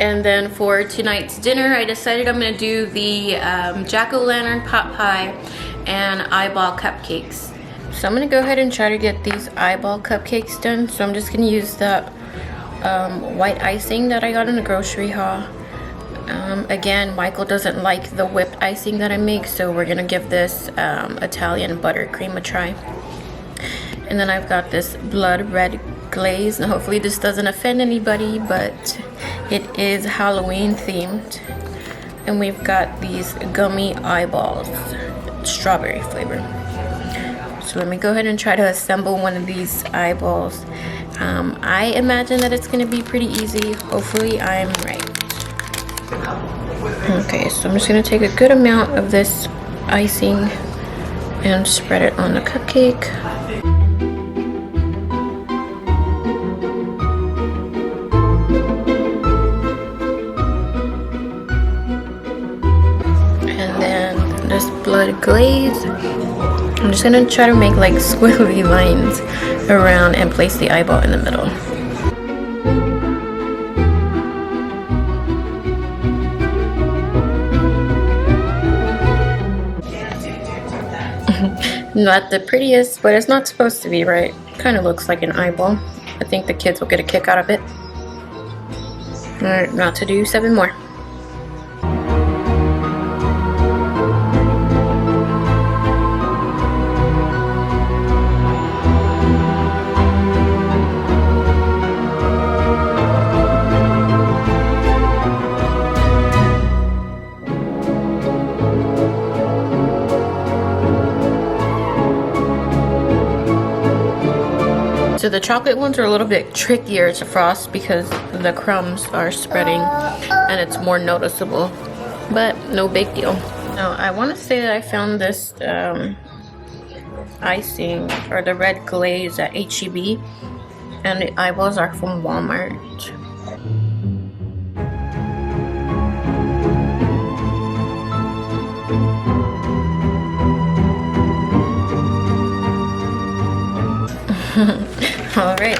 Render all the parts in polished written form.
And then for tonight's dinner, I decided I'm gonna do the jack-o'-lantern pot pie and eyeball cupcakes. So I'm gonna go ahead and try to get these eyeball cupcakes done. So I'm just gonna use the white icing that I got in the grocery haul. Again, Michael doesn't like the whipped icing that I make, so we're gonna give this Italian buttercream a try. And then I've got this blood red glaze, and hopefully this doesn't offend anybody, but it is Halloween themed. And we've got these gummy eyeballs, strawberry flavor. So let me go ahead and try to assemble one of these eyeballs. I imagine that it's gonna be pretty easy. Hopefully I'm right. Okay, so I'm just gonna take a good amount of this icing and spread it on the cupcake. And then this blood glaze, I'm just gonna try to make like squiggly lines around and place the eyeball in the middle. Not the prettiest, but it's not supposed to be, right? Kind of looks like an eyeball. I think the kids will get a kick out of it. Alright, not to do 7 more. So the chocolate ones are a little bit trickier to frost because the crumbs are spreading and it's more noticeable, but no big deal. Now I want to say that I found this icing or the red glaze at H-E-B, and the eyeballs are from Walmart. All right,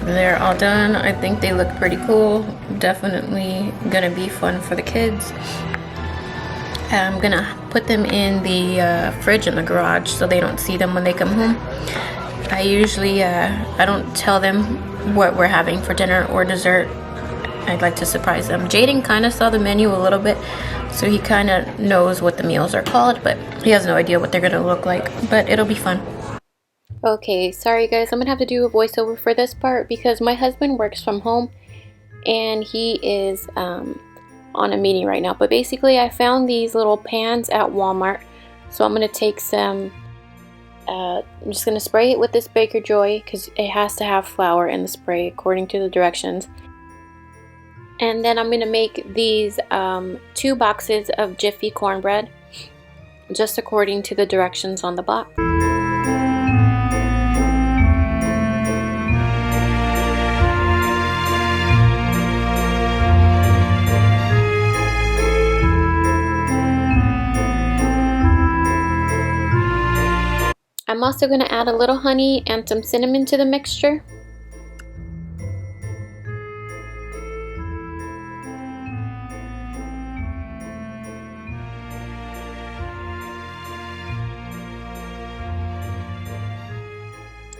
they're all done. I think they look pretty cool. Definitely gonna be fun for the kids. I'm gonna put them in the fridge in the garage so they don't see them when they come home. I usually I don't tell them what we're having for dinner or dessert. I'd like to surprise them. Jaden kind of saw the menu a little bit, so he kind of knows what the meals are called, but he has no idea what they're gonna look like, but it'll be fun. Okay, sorry guys, I'm gonna have to do a voiceover for this part because my husband works from home and he is on a meeting right now. But basically I found these little pans at Walmart, so I'm gonna take some, I'm just gonna spray it with this Baker Joy because it has to have flour in the spray according to the directions. And then I'm gonna make these 2 boxes of Jiffy cornbread just according to the directions on the box. I'm also going to add a little honey and some cinnamon to the mixture.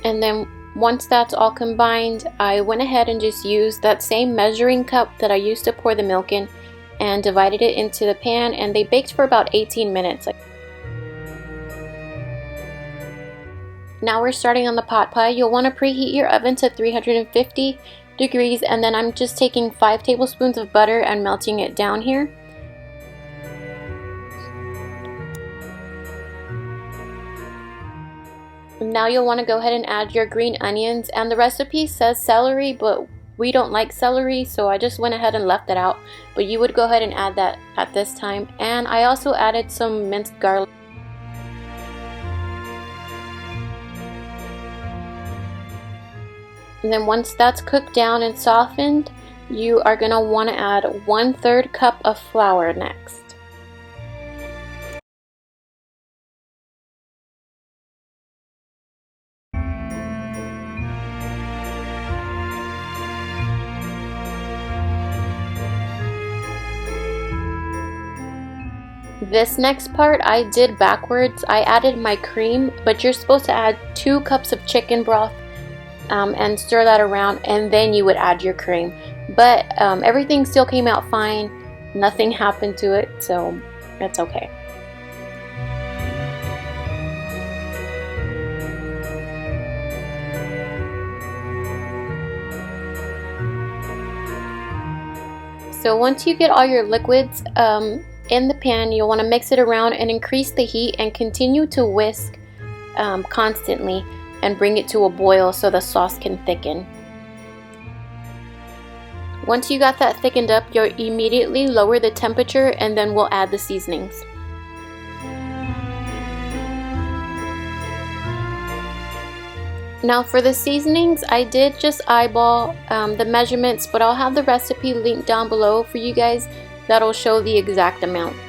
And then once that's all combined, I went ahead and just used that same measuring cup that I used to pour the milk in and divided it into the pan, and they baked for about 18 minutes. Now we're starting on the pot pie. You'll want to preheat your oven to 350 degrees, and then I'm just taking 5 tablespoons of butter and melting it down here. Now you'll want to go ahead and add your green onions, and the recipe says celery, but we don't like celery, so I just went ahead and left it out, but you would go ahead and add that at this time. And I also added some minced garlic. And then once that's cooked down and softened, you are going to want to add 1/3 cup of flour next. This next part I did backwards. I added my cream, but you're supposed to add 2 cups of chicken broth and stir that around, and then you would add your cream. But everything still came out fine. Nothing happened to it, so it's okay. So once you get all your liquids in the pan, you'll want to mix it around and increase the heat and continue to whisk constantly and bring it to a boil so the sauce can thicken. Once you got that thickened up, you'll immediately lower the temperature and then we'll add the seasonings. Now for the seasonings, I did just eyeball the measurements, but I'll have the recipe linked down below for you guys. That'll show the exact amounts.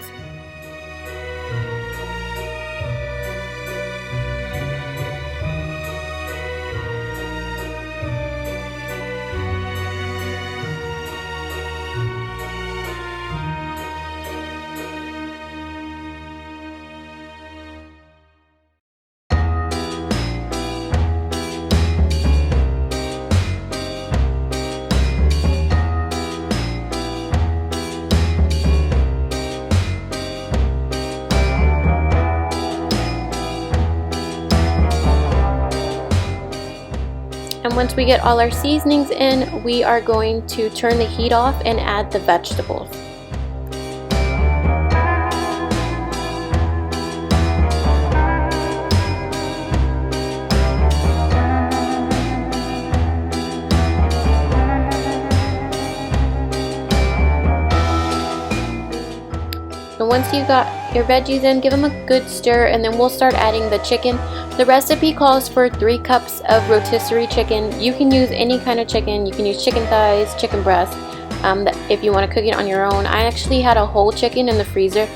And once we get all our seasonings in, we are going to turn the heat off and add the vegetables. So once you got your veggies in, give them a good stir, and then we'll start adding the chicken. The recipe calls for 3 cups of rotisserie chicken. You can use any kind of chicken. You can use chicken thighs, chicken breast, if you want to cook it on your own. I actually had a whole chicken in the freezer,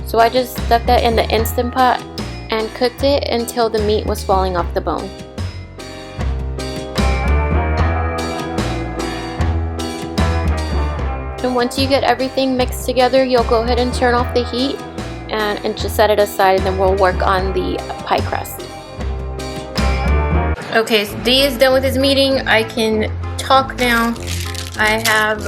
so I just stuck that in the Instant Pot and cooked it until the meat was falling off the bone. And once you get everything mixed together, you'll go ahead and turn off the heat and just set it aside, and then we'll work on the pie crust. Okay, so Dee is done with his meeting. I can talk now. I have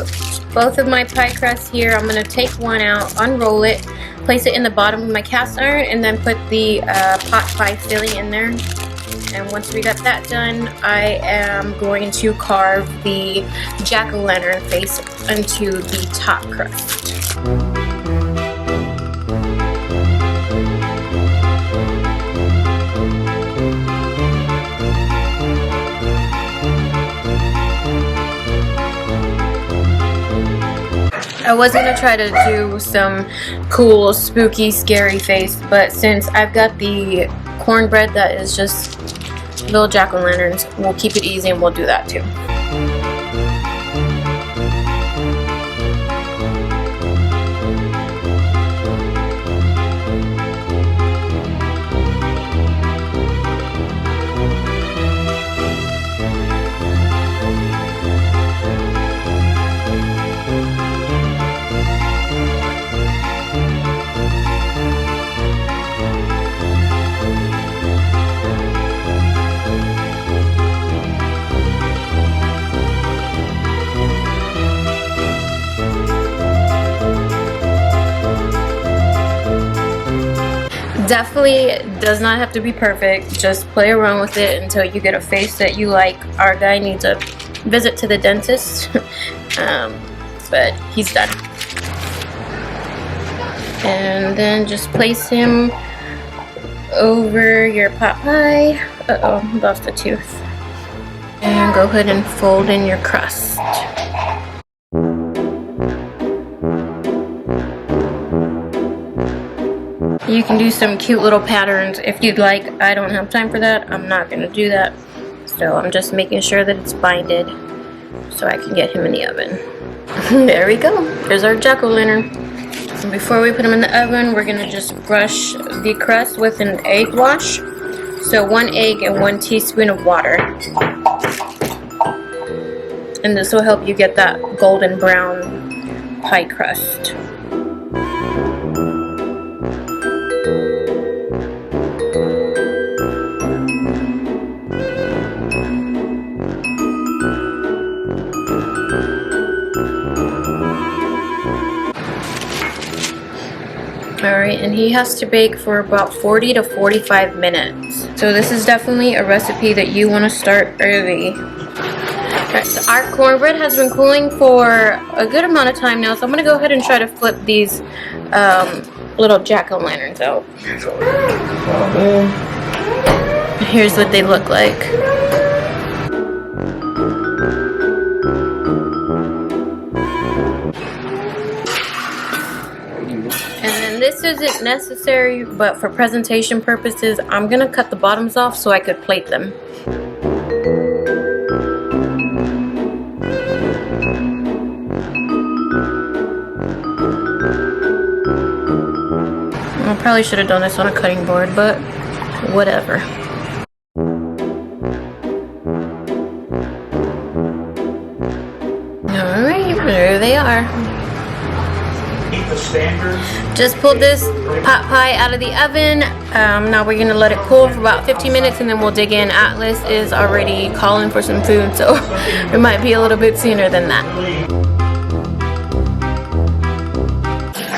both of my pie crusts here. I'm going to take one out, unroll it, place it in the bottom of my cast iron, and then put the pot pie filling in there. And once we got that done, I am going to carve the jack-o'-lantern face into the top crust. I was going to try to do some cool, spooky, scary face, but since I've got the cornbread that is just little jack-o'-lanterns, we'll keep it easy and we'll do that too. Definitely does not have to be perfect. Just play around with it until you get a face that you like. Our guy needs a visit to the dentist, but he's done. And then just place him over your pot pie. Uh-oh, lost a tooth. And go ahead and fold in your crust. You can do some cute little patterns if you'd like. I don't have time for that. I'm not going to do that. So I'm just making sure that it's binded so I can get him in the oven. There we go. There's our jack-o'-lantern. And before we put him in the oven, we're going to just brush the crust with an egg wash. So 1 egg and 1 teaspoon of water. And this will help you get that golden brown pie crust. Right, and he has to bake for about 40 to 45 minutes. So this is definitely a recipe that you want to start early. Right, so our cornbread has been cooling for a good amount of time now, so I'm going to go ahead and try to flip these little jack-o'-lanterns out. Here's what they look like. And then this isn't necessary, but for presentation purposes, I'm going to cut the bottoms off so I could plate them. I probably should have done this on a cutting board, but whatever. Alright, there they are. Just pulled this pot pie out of the oven. Now we're gonna let it cool for about 15 minutes and then we'll dig in. Atlas is already calling for some food, so it might be a little bit sooner than that.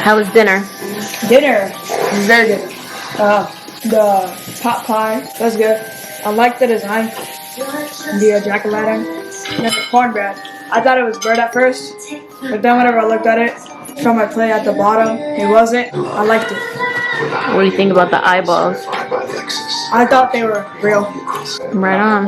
How was dinner? Dinner was very good. The pot pie was good. I liked the design. The jack-o'-lantern. And the cornbread. I thought it was bread at first, but then whenever I looked at it from my plate at the bottom, it wasn't. I liked it. What do you think about the eyeballs? I thought they were real. Right on.